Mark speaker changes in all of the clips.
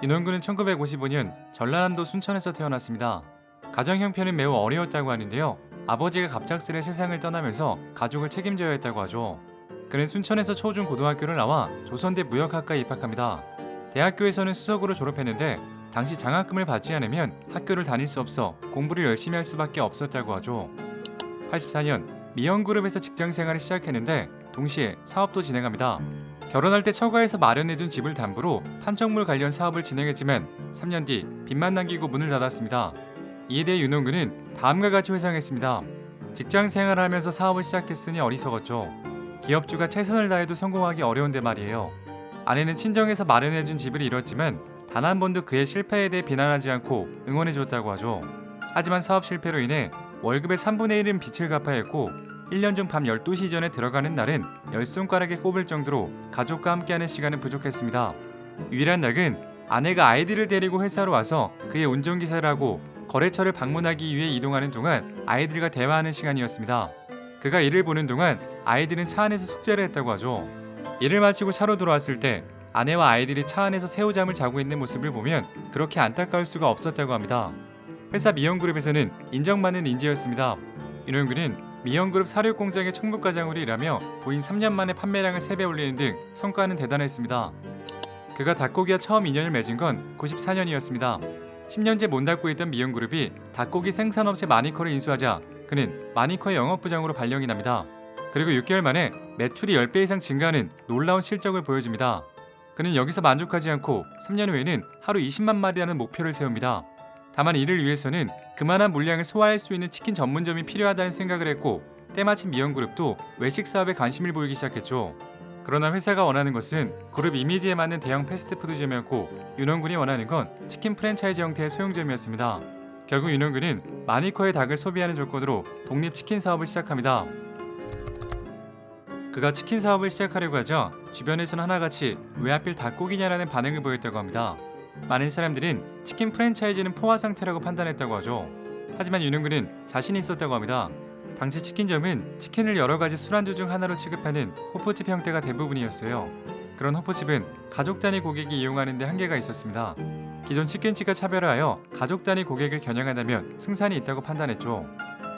Speaker 1: 윤원군은 1955년 전라남도 순천에서 태어났습니다. 가정 형편은 매우 어려웠다고 하는데요. 아버지가 갑작스레 세상을 떠나면서 가족을 책임져야 했다고 하죠. 그는 순천에서 초중 고등학교를 나와 조선대 무역학과에 입학합니다. 대학교에서는 수석으로 졸업했는데 당시 장학금을 받지 않으면 학교를 다닐 수 없어 공부를 열심히 할 수밖에 없었다고 하죠. 84년 미영그룹에서 직장 생활을 시작했는데 동시에 사업도 진행합니다. 결혼할 때 처가에서 마련해준 집을 담보로 판촉물 관련 사업을 진행했지만 3년 뒤 빚만 남기고 문을 닫았습니다. 이에 대해 윤홍근은 다음과 같이 회상했습니다. 직장 생활을 하면서 사업을 시작했으니 어리석었죠. 기업주가 최선을 다해도 성공하기 어려운데 말이에요. 아내는 친정에서 마련해준 집을 잃었지만 단 한 번도 그의 실패에 대해 비난하지 않고 응원해줬다고 하죠. 하지만 사업 실패로 인해 월급의 3분의 1은 빚을 갚아야 했고 1년 중 밤 12시 전에 들어가는 날은 10손가락에 꼽을 정도로 가족과 함께하는 시간은 부족했습니다. 유일한 낙은 아내가 아이들을 데리고 회사로 와서 그의 운전기사를 하고 거래처를 방문하기 위해 이동하는 동안 아이들과 대화하는 시간이었습니다. 그가 이를 보는 동안 아이들은 차 안에서 숙제를 했다고 하죠. 일을 마치고 차로 돌아왔을 때 아내와 아이들이 차 안에서 새우잠을 자고 있는 모습을 보면 그렇게 안타까울 수가 없었다고 합니다. 회사 미영그룹에서는 인정받는 인재였습니다. 윤홍근은 미영그룹 사료공장의 총무과장으로 일하며 부임 3년 만에 판매량을 3배 올리는 등 성과는 대단했습니다. 그가 닭고기와 처음 인연을 맺은 건 94년이었습니다. 10년째 못 닫고 있던 미영그룹이 닭고기 생산업체 마니커를 인수하자 그는 마니커의 영업부장으로 발령이 납니다. 그리고 6개월 만에 매출이 10배 이상 증가하는 놀라운 실적을 보여줍니다. 그는 여기서 만족하지 않고 3년 후에는 하루 20만 마리라는 목표를 세웁니다. 다만 이를 위해서는 그만한 물량을 소화할 수 있는 치킨 전문점이 필요하다는 생각을 했고 때마침 미영그룹도 외식 사업에 관심을 보이기 시작했죠. 그러나 회사가 원하는 것은 그룹 이미지에 맞는 대형 패스트푸드점이었고 윤원군이 원하는 건 치킨 프랜차이즈 형태의 소형점이었습니다. 결국 윤원군은 마니커의 닭을 소비하는 조건으로 독립 치킨 사업을 시작합니다. 그가 치킨 사업을 시작하려고 하자 주변에서는 하나같이 왜 하필 닭고기냐라는 반응을 보였다고 합니다. 많은 사람들은 치킨 프랜차이즈는 포화 상태라고 판단했다고 하죠. 하지만 윤흥근은 자신이 있었다고 합니다. 당시 치킨점은 치킨을 여러 가지 술안주 중 하나로 취급하는 호프집 형태가 대부분이었어요. 그런 호프집은 가족 단위 고객이 이용하는 데 한계가 있었습니다. 기존 치킨집과 차별화하여 가족 단위 고객을 겨냥한다면 승산이 있다고 판단했죠.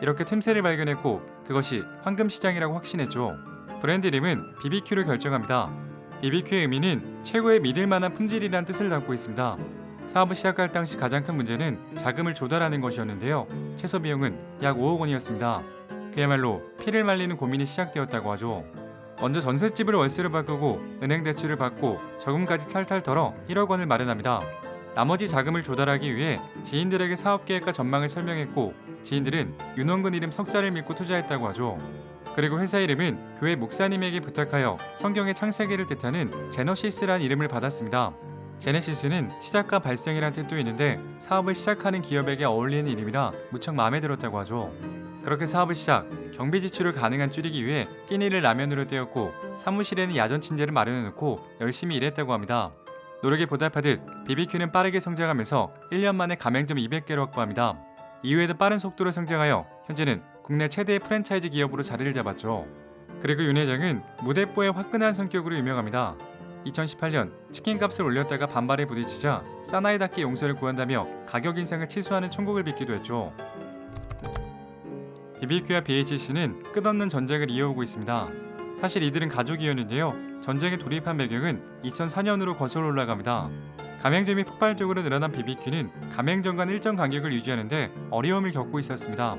Speaker 1: 이렇게 틈새를 발견했고 그것이 황금시장이라고 확신했죠. 브랜드 이름은 BBQ를 결정합니다. BBQ의 의미는 최고의 믿을만한 품질이란 뜻을 담고 있습니다. 사업을 시작할 당시 가장 큰 문제는 자금을 조달하는 것이었는데요. 최소 비용은 약 5억 원이었습니다. 그야말로 피를 말리는 고민이 시작되었다고 하죠. 먼저 전셋집을 월세로 바꾸고 은행 대출을 받고 저금까지 탈탈 털어 1억 원을 마련합니다. 나머지 자금을 조달하기 위해 지인들에게 사업 계획과 전망을 설명했고 지인들은 윤원근 이름 석자를 믿고 투자했다고 하죠. 그리고 회사 이름은 교회 목사님에게 부탁하여 성경의 창세기를 뜻하는 제너시스라는 이름을 받았습니다. 제네시스는 시작과 발생이란 뜻도 있는데 사업을 시작하는 기업에게 어울리는 이름이라 무척 마음에 들었다고 하죠. 그렇게 사업을 시작, 경비 지출을 가능한 줄이기 위해 끼니를 라면으로 때웠고 사무실에는 야전 침대를 마련해놓고 열심히 일했다고 합니다. 노력에 보답하듯 BBQ는 빠르게 성장하면서 1년 만에 가맹점 200개를 확보합니다. 이후에도 빠른 속도로 성장하여 현재는 국내 최대의 프랜차이즈 기업으로 자리를 잡았죠. 그리고 윤 회장은 무대뽀의 화끈한 성격으로 유명합니다. 2018년 치킨값을 올렸다가 반발에 부딪히자 사나이답게 용서를 구한다며 가격 인상을 취소하는 총국을 빚기도 했죠. BBQ와 BHC는 끝없는 전쟁을 이어오고 있습니다. 사실 이들은 가족이었는데요. 전쟁에 돌입한 배경은 2004년으로 거슬러 올라갑니다. 가맹점이 폭발적으로 늘어난 BBQ는 가맹점 간 일정 간격을 유지하는데 어려움을 겪고 있었습니다.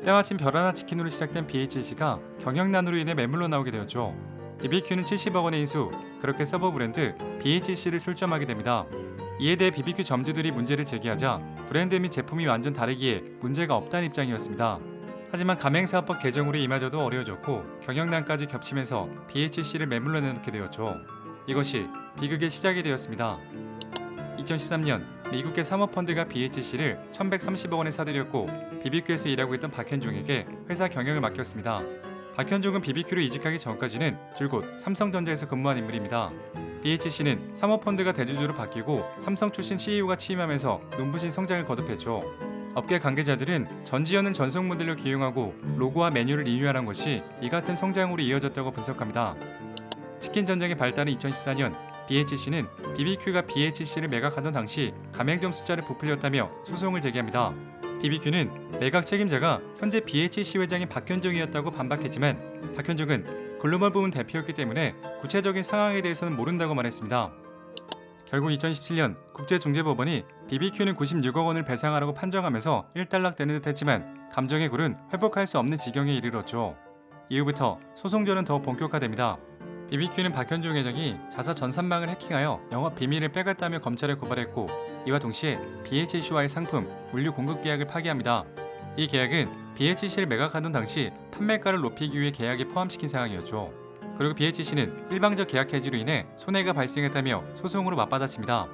Speaker 1: 때마침 별하나 치킨으로 시작된 BHC가 경영난으로 인해 매물로 나오게 되었죠. BBQ는 70억 원의 인수, 그렇게 서버 브랜드 BHC를 출점하게 됩니다. 이에 대해 BBQ 점주들이 문제를 제기하자 브랜드 및 제품이 완전 다르기에 문제가 없다는 입장이었습니다. 하지만 가맹사업법 개정으로 이마저도 어려워졌고 경영난까지 겹치면서 BHC를 매물로 내놓게 되었죠. 이것이 비극의 시작이 되었습니다. 2013년 미국의 사모펀드가 BHC를 1130억 원에 사들였고 BBQ에서 일하고 있던 박현종에게 회사 경영을 맡겼습니다. 박현종은 BBQ로 이직하기 전까지는 줄곧 삼성전자에서 근무한 인물입니다. BHC는 사모펀드가 대주주로 바뀌고 삼성 출신 CEO가 취임하면서 눈부신 성장을 거듭했죠. 업계 관계자들은 전지현을 전속 모델로 기용하고 로고와 메뉴를 리뉴얼한 것이 이 같은 성장으로 이어졌다고 분석합니다. 치킨 전쟁의 발달은 2014년 BHC는 BBQ가 BHC를 매각하던 당시 가맹점 숫자를 부풀렸다며 소송을 제기합니다. BBQ는 매각 책임자가 현재 BHC 회장인 박현종이었다고 반박했지만 박현종은 글로벌 부문 대표였기 때문에 구체적인 상황에 대해서는 모른다고 말했습니다. 결국 2017년 국제중재법원이 BBQ는 96억 원을 배상하라고 판정하면서 일단락되는 듯 했지만 감정의 굴은 회복할 수 없는 지경에 이르렀죠. 이후부터 소송전은 더 본격화됩니다. BBQ는 박현종 회장이 자사 전산망을 해킹하여 영업 비밀을 빼갔다며 검찰에 고발했고 이와 동시에 BHC와의 상품, 물류 공급 계약을 파기합니다. 이 계약은 BHC를 매각하던 당시 판매가를 높이기 위해 계약에 포함시킨 상황이었죠. 그리고 BHC는 일방적 계약 해지로 인해 손해가 발생했다며 소송으로 맞받아칩니다.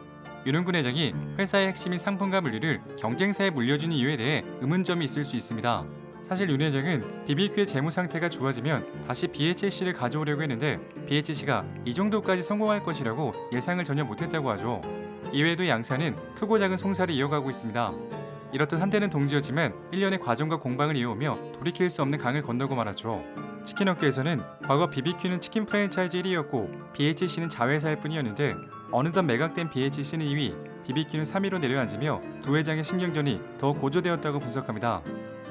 Speaker 1: 윤은근 회장이 회사의 핵심인 상품과 물류를 경쟁사에 물려준 이유에 대해 의문점이 있을 수 있습니다. 사실 윤 회장은 BBQ의 재무 상태가 좋아지면 다시 BHC를 가져오려고 했는데 BHC가 이 정도까지 성공할 것이라고 예상을 전혀 못했다고 하죠. 이외에도 양사는 크고 작은 송사를 이어가고 있습니다. 이렇듯 한때는 동지였지만 1년의 과정과 공방을 이어오며 돌이킬 수 없는 강을 건너고 말았죠. 치킨업계에서는 과거 BBQ는 치킨 프랜차이즈 1위였고 BHC는 자회사일 뿐이었는데 어느덧 매각된 BHC는 2위, BBQ는 3위로 내려앉으며 두 회장의 신경전이 더 고조되었다고 분석합니다.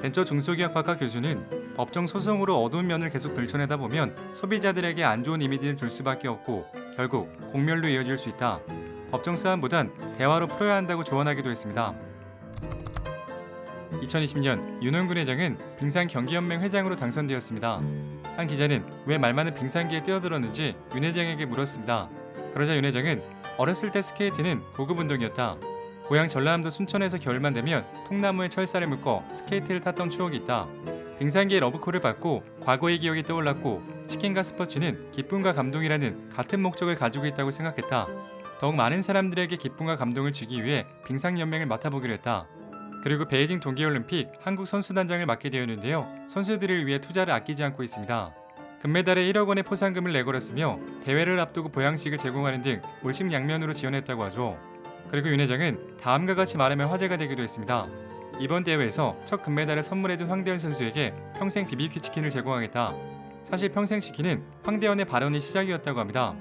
Speaker 1: 벤처 중소기업학과 교수는 법정 소송으로 어두운 면을 계속 들춰내다 보면 소비자들에게 안 좋은 이미지를 줄 수밖에 없고 결국 공멸로 이어질 수 있다. 법정 싸움보단 대화로 풀어야 한다고 조언하기도 했습니다. 2020년 윤은근 회장은 빙상경기연맹 회장으로 당선되었습니다. 한 기자는 왜 말 많은 빙상계에 뛰어들었는지 윤 회장에게 물었습니다. 그러자 윤 회장은 어렸을 때 스케이트는 고급 운동이었다. 고향 전라남도 순천에서 겨울만 되면 통나무에 철사를 묶어 스케이트를 탔던 추억이 있다. 빙상계의 러브콜을 받고 과거의 기억이 떠올랐고 치킨과 스포츠는 기쁨과 감동이라는 같은 목적을 가지고 있다고 생각했다. 더욱 많은 사람들에게 기쁨과 감동을 주기 위해 빙상연맹을 맡아보기로 했다. 그리고 베이징 동계올림픽 한국 선수단장을 맡게 되었는데요. 선수들을 위해 투자를 아끼지 않고 있습니다. 금메달에 1억 원의 포상금을 내걸었으며 대회를 앞두고 보양식을 제공하는 등 물심양면으로 지원했다고 하죠. 그리고 윤 회장은 다음과 같이 말하면 화제가 되기도 했습니다. 이번 대회에서 첫 금메달을 선물해준 황대현 선수에게 평생 BBQ 치킨을 제공하겠다. 사실 평생 치킨은 황대현의 발언이 시작이었다고 합니다.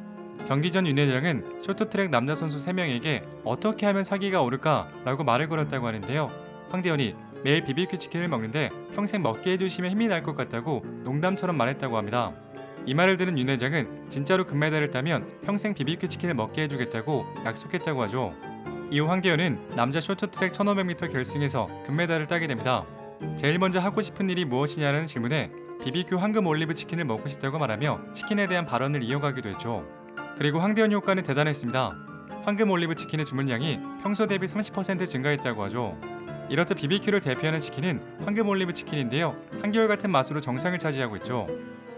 Speaker 1: 경기 전 윤 회장은 쇼트트랙 남자 선수 3명에게 어떻게 하면 사기가 오를까라고 말을 걸었다고 하는데요. 황대현이 매일 BBQ 치킨을 먹는데 평생 먹게 해주시면 힘이 날 것 같다고 농담처럼 말했다고 합니다. 이 말을 들은 윤 회장은 진짜로 금메달을 따면 평생 BBQ 치킨을 먹게 해주겠다고 약속했다고 하죠. 이후 황대현은 남자 쇼트트랙 1500m 결승에서 금메달을 따게 됩니다. 제일 먼저 하고 싶은 일이 무엇이냐는 질문에 BBQ 황금 올리브 치킨을 먹고 싶다고 말하며 치킨에 대한 발언을 이어가기도 했죠. 그리고 황대현 효과는 대단했습니다. 황금 올리브 치킨의 주문량이 평소 대비 30% 증가했다고 하죠. 이렇듯 BBQ를 대표하는 치킨은 황금 올리브 치킨인데요. 한결같은 맛으로 정상을 차지하고 있죠.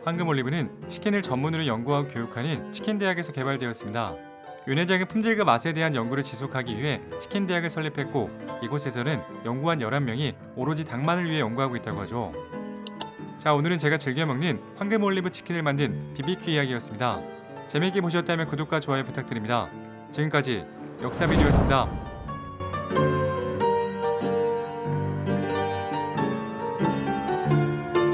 Speaker 1: 황금 올리브는 치킨을 전문으로 연구하고 교육하는 치킨대학에서 개발되었습니다. 윤 회장은 품질과 맛에 대한 연구를 지속하기 위해 치킨대학을 설립했고 이곳에서는 연구원 11명이 오로지 닭만을 위해 연구하고 있다고 하죠. 자, 오늘은 제가 즐겨 먹는 황금 올리브 치킨을 만든 BBQ 이야기였습니다. 재미있게 보셨다면 구독과 좋아요 부탁드립니다. 지금까지 역사민이었습니다.